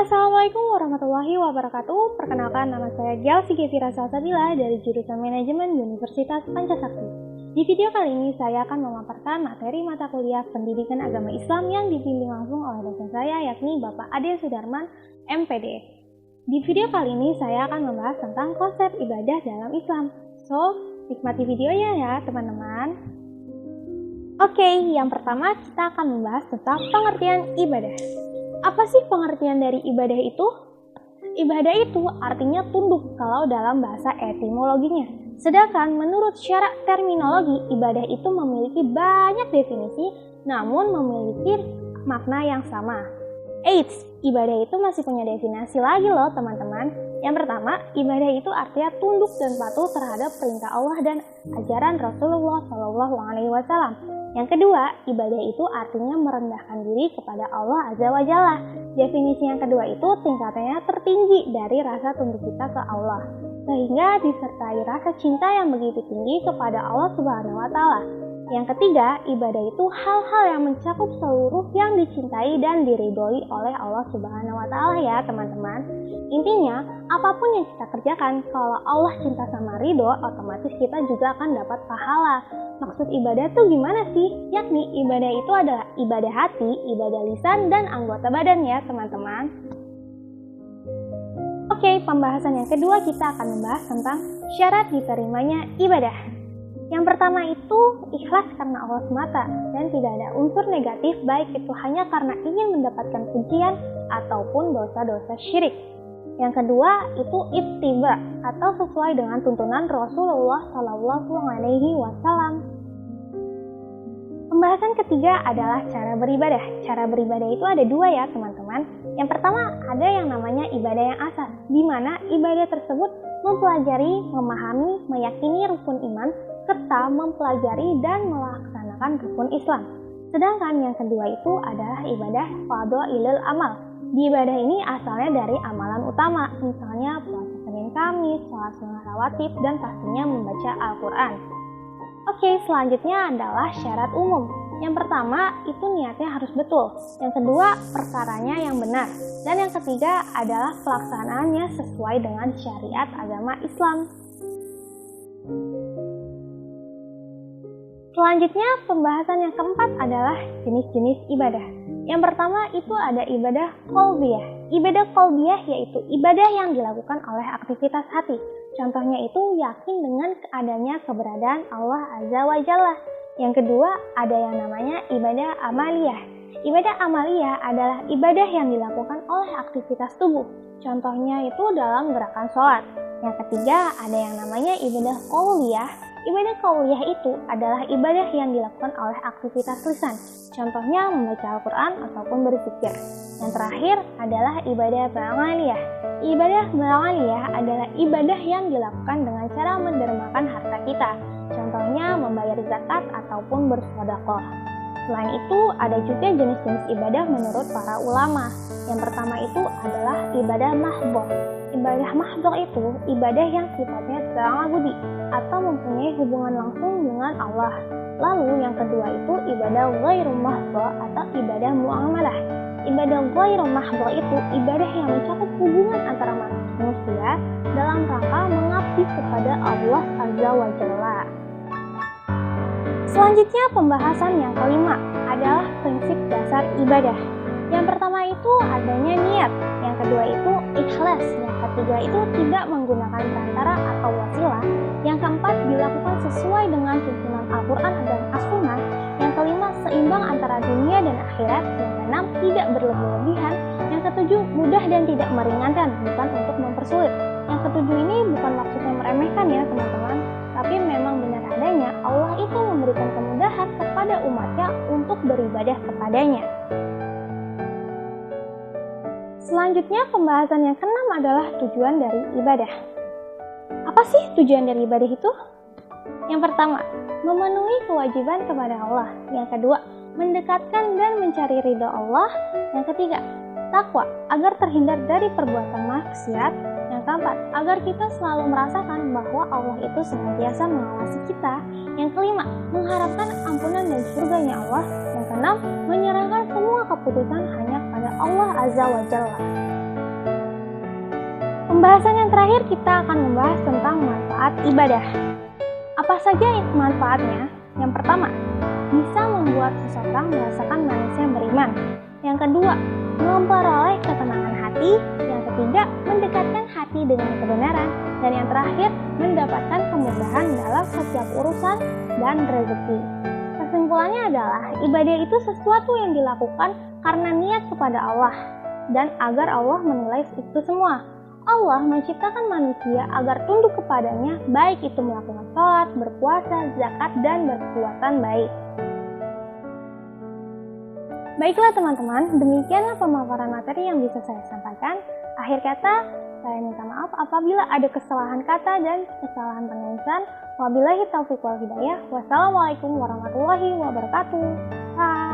Assalamualaikum warahmatullahi wabarakatuh. Perkenalkan, nama saya Gelsi Gevira Salsabila dari jurusan Manajemen Universitas Pancasakti. Di video kali ini saya akan memaparkan materi mata kuliah Pendidikan Agama Islam yang dibimbing langsung oleh dosen saya, yakni Bapak Ade Sudarman, MPD. Di video kali ini saya akan membahas tentang konsep ibadah dalam Islam. So, nikmati videonya ya teman-teman. Oke, yang pertama kita akan membahas tentang pengertian ibadah. Apa sih pengertian dari ibadah itu? Ibadah itu artinya tunduk kalau dalam bahasa etimologinya. Sedangkan menurut syarat terminologi, ibadah itu memiliki banyak definisi, namun memiliki makna yang sama. Eits, ibadah itu masih punya definisi lagi loh teman-teman. Yang pertama, ibadah itu artinya tunduk dan patuh terhadap perintah Allah dan ajaran Rasulullah SAW. Yang kedua, ibadah itu artinya merendahkan diri kepada Allah Azza wa Jalla. Definisi yang kedua itu tingkatannya tertinggi dari rasa tunduk kita ke Allah, sehingga disertai rasa cinta yang begitu tinggi kepada Allah Subhanahu wa Ta'ala. Yang ketiga, ibadah itu hal-hal yang mencakup seluruh yang dicintai dan diridhoi oleh Allah Subhanahu wa Ta'ala ya teman-teman. Intinya, apapun yang kita kerjakan, kalau Allah cinta sama ridho, otomatis kita juga akan dapat pahala. Maksud ibadah itu gimana sih? Yakni ibadah itu adalah ibadah hati, ibadah lisan, dan anggota badan ya teman-teman. Oke, pembahasan yang kedua kita akan membahas tentang syarat diterimanya ibadah. Yang pertama itu ikhlas karena Allah semata dan tidak ada unsur negatif, baik itu hanya karena ingin mendapatkan pujian ataupun dosa-dosa syirik. Yang kedua itu ittiba atau sesuai dengan tuntunan Rasulullah SAW. Pembahasan ketiga adalah cara beribadah. Cara beribadah itu ada dua ya teman-teman. Yang pertama ada yang namanya ibadah yang asas, di mana ibadah tersebut mempelajari, memahami, meyakini rukun iman, serta mempelajari dan melaksanakan rukun Islam. Sedangkan yang kedua itu adalah ibadah fadhailul amal. Di ibadah ini asalnya dari amalan utama, misalnya puasa Senin Kamis, sholat sunnah rawatib, dan pastinya membaca Al-Quran. Oke, selanjutnya adalah syarat umum. Yang pertama itu niatnya harus betul. Yang kedua perkaranya yang benar. Dan yang ketiga adalah pelaksanaannya sesuai dengan syariat agama Islam. Selanjutnya pembahasan yang keempat adalah jenis-jenis ibadah. Yang pertama itu ada ibadah qalbiyah. Ibadah qalbiyah yaitu ibadah yang dilakukan oleh aktivitas hati. Contohnya itu yakin dengan adanya keberadaan Allah Azza wa Jalla. Yang kedua ada yang namanya ibadah amaliyah. Ibadah amaliyah adalah ibadah yang dilakukan oleh aktivitas tubuh. Contohnya itu dalam gerakan sholat. Yang ketiga ada yang namanya ibadah qauliyah. Ibadah qauliyah itu adalah ibadah yang dilakukan oleh aktivitas lisan. Contohnya membaca Al-Quran ataupun berzikir. Yang terakhir adalah ibadah amaliyah. Ibadah amaliyah adalah ibadah yang dilakukan dengan cara mendermakan harta kita. Contohnya membayar zakat ataupun bersedekah. Selain itu ada juga jenis-jenis ibadah menurut para ulama. Yang pertama itu adalah ibadah mahdhah. Ibadah mahdhah itu ibadah yang sifatnya ta'abudi atau mempunyai hubungan langsung dengan Allah. Lalu yang kedua itu ibadah ghairu mahdhah atau ibadah muamalah. Ibadah ghairu mahdhah itu ibadah yang mencakup hubungan antara manusia dalam rangka mengabdi kepada Allah Azza wa Jalla. Selanjutnya pembahasan yang kelima adalah prinsip dasar ibadah. Yang pertama itu adanya niat, yang kedua itu ikhlas, yang ketiga itu tidak menggunakan perantara atau wasilah, yang keempat dilakukan sesuai dengan tuntunan Al-Quran dan As-Sunnah, yang kelima seimbang antara dunia dan akhirat, yang keenam tidak berlebih-lebihan, yang ketujuh mudah dan tidak meringankan, bukan untuk mempersulit. Yang ketujuh ini bukan maksudnya meremehkan ya teman-teman, tapi memang benar adanya Allah itu memberikan kemudahan kepada umatnya untuk beribadah kepadanya. Selanjutnya pembahasan yang keenam adalah tujuan dari ibadah. Apa sih tujuan dari ibadah itu? Yang pertama, memenuhi kewajiban kepada Allah. Yang kedua, mendekatkan dan mencari ridha Allah. Yang ketiga, takwa agar terhindar dari perbuatan maksiat. Yang keempat, agar kita selalu merasakan bahwa Allah itu senantiasa mengawasi kita. Yang kelima, mengharapkan ampunan dan surganya Allah. Yang keenam, menyerahkan semua keputusan hanya kepada Allah Azza wa Jalla. Pembahasan yang terakhir kita akan membahas tentang manfaat ibadah. Apa saja manfaatnya? Yang pertama, bisa membuat seseorang merasakan manisnya beriman. Yang kedua, memperoleh ketenangan hati. Yang ketiga, mendekatkan hati dengan kebenaran. Dan yang terakhir, mendapatkan kemudahan dalam setiap urusan dan rezeki. Kesimpulannya adalah, ibadah itu sesuatu yang dilakukan karena niat kepada Allah dan agar Allah menilai itu semua. Allah menciptakan manusia agar tunduk kepadanya, baik itu melakukan sholat, berpuasa, zakat, dan berbuatan baik. Baiklah teman-teman, demikianlah pemaparan materi yang bisa saya sampaikan. Akhir kata, saya minta maaf apabila ada kesalahan kata dan kesalahan penulisan. Wabillahi taufiq wal hidayah. Wassalamualaikum warahmatullahi wabarakatuh. Bye.